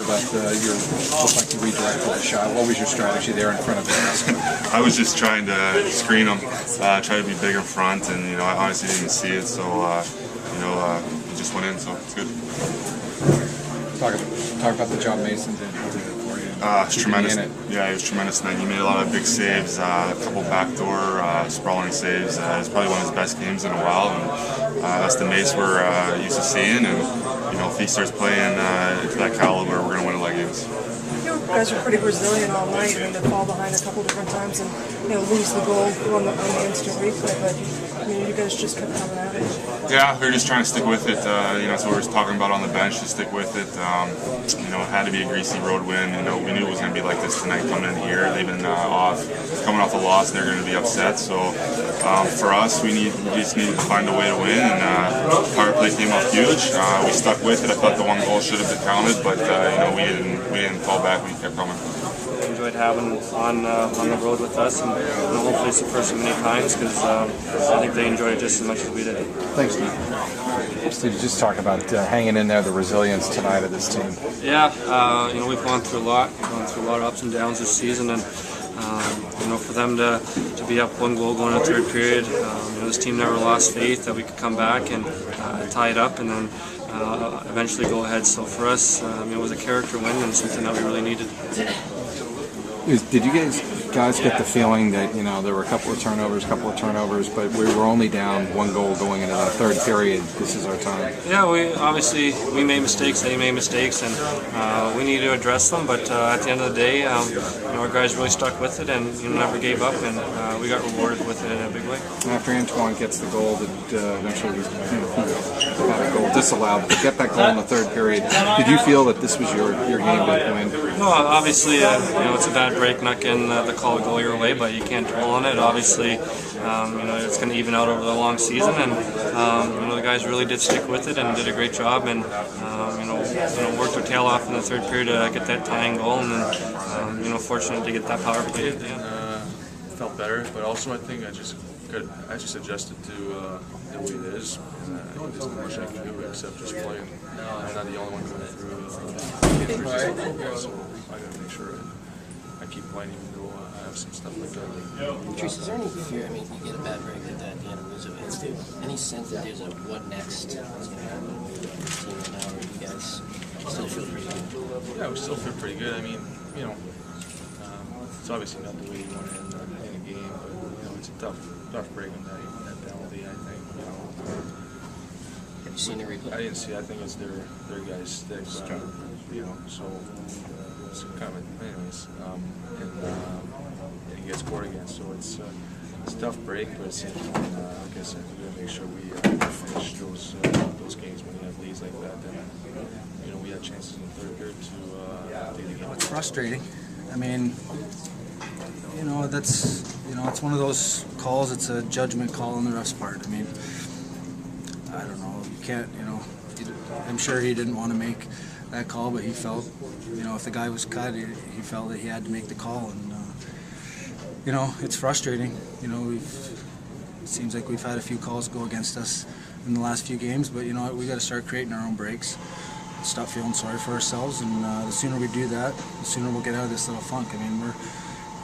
but you looked like you redirected the shot. What was your strategy there in front of the I was just trying to screen him, try to be big in front, and I honestly didn't see it, so he just went in, so it's good. Talk about the job Mason did for you. It's tremendous. Yeah, he was tremendous tonight. He made a lot of big saves, a couple backdoor sprawling saves. It's probably one of his best games in a while, and that's the Mace we're used to seeing. And if he starts playing to that caliber, we're going to win a lot of games. You guys were pretty resilient all night. I mean, to fall behind a couple different times and lose the goal on the instant replay, but you guys just kept coming at it. Yeah, we were just trying to stick with it. That's what we were talking about on the bench, to stick with it. It had to be a greasy road win. We knew it was going to be like this tonight coming in here. They've been coming off a loss, and they're going to be upset. So for us, we just needed to find a way to win, and power play came off huge. We stuck with it. I thought the one goal should have been counted, but we didn't fall back. We kept coming. Enjoyed having on the road with us, and hopefully it's the first of many times, because I think they enjoyed it just as much as we did. Thanks, Steve. Steve, just talk about hanging in there, the resilience tonight of this team. Yeah, we've gone through a lot. We've gone through a lot of ups and downs this season, and for them to be up one goal going into the third period, this team never lost faith that we could come back and tie it up, and then eventually go ahead. So for us, it was a character win and something that we really needed. Did you guys get the feeling that there were a couple of turnovers, but we were only down one goal going into that third period? This is our time. Yeah, we made mistakes. They made mistakes, and we need to address them. But at the end of the day, our guys really stuck with it and never gave up, and we got rewarded with it in a big way. After Antoine gets the goal that eventually was got a goal disallowed, but to get that goal in the third period, did you feel that this was your game to win? No, obviously, it's a bad break, not getting the call to go your way, but you can't dwell on it. Obviously, it's going to even out over the long season, and the guys really did stick with it and did a great job, and worked their tail off in the third period to get that tying goal, and then fortunate to get that power play at the end. Felt better, but also I think I just adjusted to the way it is. There's not much I can do except just play. I'm not the only one going through injuries, so I got to make sure I keep playing even though I have some stuff like that. Patrice, is there any fear? I mean, you get a bad break like that at the end of it. Any sense that there's a what next that's going to happen with the team right now, or you guys still feel pretty good? Yeah, we still feel pretty good. I mean, it's obviously not the way you want to end a game, but it's a tough break on that penalty. I think. Have you seen the replay? I didn't see. I think it's their guy's stick. So it's kind of anyways. And he gets scored again. So it's a tough break, but at the same time, like I said, we got to make sure we finish those games when you have leads like that. Then we had chances in the third period to take the game. It's frustrating. I mean, it's one of those calls. It's a judgment call on the ref's part. I mean, I don't know. You can't, I'm sure he didn't want to make that call, but he felt, if the guy was cut, he felt that he had to make the call, and it's frustrating. It seems like we've had a few calls go against us in the last few games, but we got to start creating our own breaks. Stop feeling sorry for ourselves, and the sooner we do that, the sooner we'll get out of this little funk. I mean,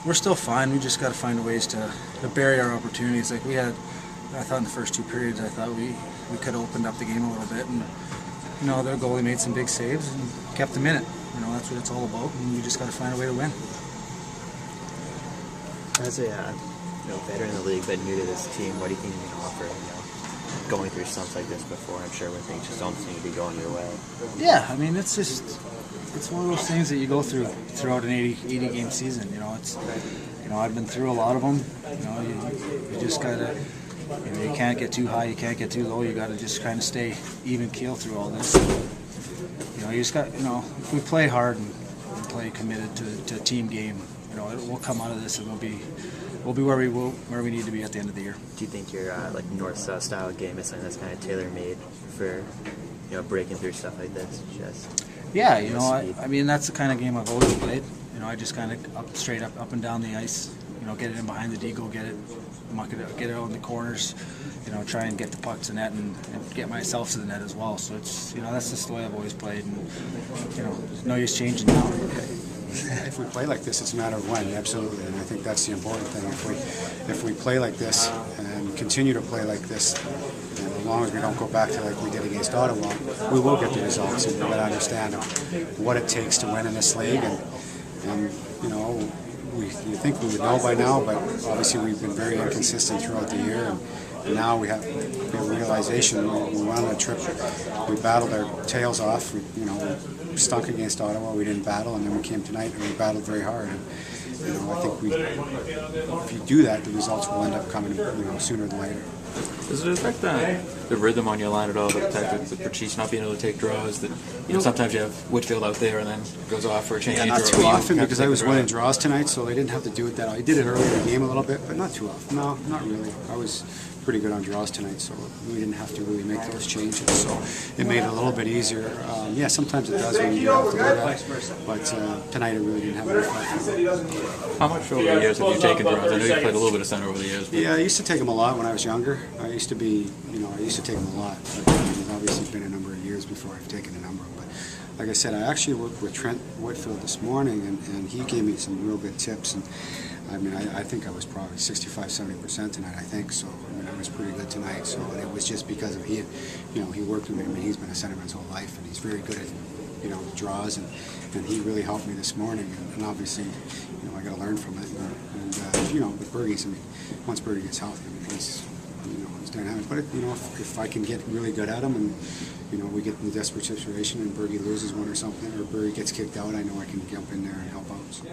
we're still fine. We just got to find ways to bury our opportunities. Like I thought in the first two periods, I thought we could have opened up the game a little bit, and their goalie made some big saves and kept them in it. That's what it's all about, and we just got to find a way to win. As a veteran in the league but new to this team, what do you think you can offer? Going through something like this before, I'm sure when things just don't seem to be going your way. Yeah, I mean, it's one of those things that you go through throughout an 80 game season. I've been through a lot of them. You just gotta, you can't get too high, you can't get too low. You gotta just kind of stay even keel through all this. You just got, if we play hard and play committed to a team game, we'll come out of this and we'll be where we need to be at the end of the year. Do you think your north-south style game is something that's kind of tailor-made for breaking through stuff like this? Yeah, I mean that's the kind of game I've always played. I just kind of straight up and down the ice. get it in behind the D, go get it, muck it out, get it out in the corners, try and get the puck to net and get myself to the net as well. So it's, that's just the way I've always played, and there's no use changing now. If we play like this, it's a matter of when, absolutely, and I think that's the important thing. If we play like this and continue to play like this, and as long as we don't go back to like we did against Ottawa, we will get the results, and we've got to understand what it takes to win in this league. And you think we would know by now, but obviously we've been very inconsistent throughout the year. And now we have a realization. We went on a trip, we battled our tails off. We stunk against Ottawa, we didn't battle, and then we came tonight and we battled very hard. And, I think if you do that, the results will end up coming sooner than later. Does it affect the rhythm on your line at all? The fact that Patrice not being able to take draws, that sometimes you have Whitfield out there and then goes off for a change. Yeah, not too often, because I was winning draws tonight, so they didn't have to do it that. I did it earlier in the game a little bit, but not too often. No, not really. I was pretty good on draws tonight, so we didn't have to really make those changes. So it made it a little bit easier. Yeah, sometimes it does when you have to do that, but tonight it really didn't have an effect. How much over the years have you taken draws? I know you played a little bit of center over the years. Yeah, I used to take them a lot when I was younger. I used to take them a lot. But it's obviously been a number of years before I've taken a number. But like I said, I actually worked with Trent Whitfield this morning, and he gave me some real good tips. And I think I was probably 65-70% tonight. I think so. I was pretty good tonight. So, and it was just because of he worked with me. He's been a centerman his whole life, and he's very good at draws, and he really helped me this morning. And obviously, I got to learn from it. And with Bergie's, once Bergie gets healthy, he's dynamic. But if I can get really good at him, and we get in a desperate situation, and Bergie loses one or something, or Bergie gets kicked out, I know I can jump in there and help out. So.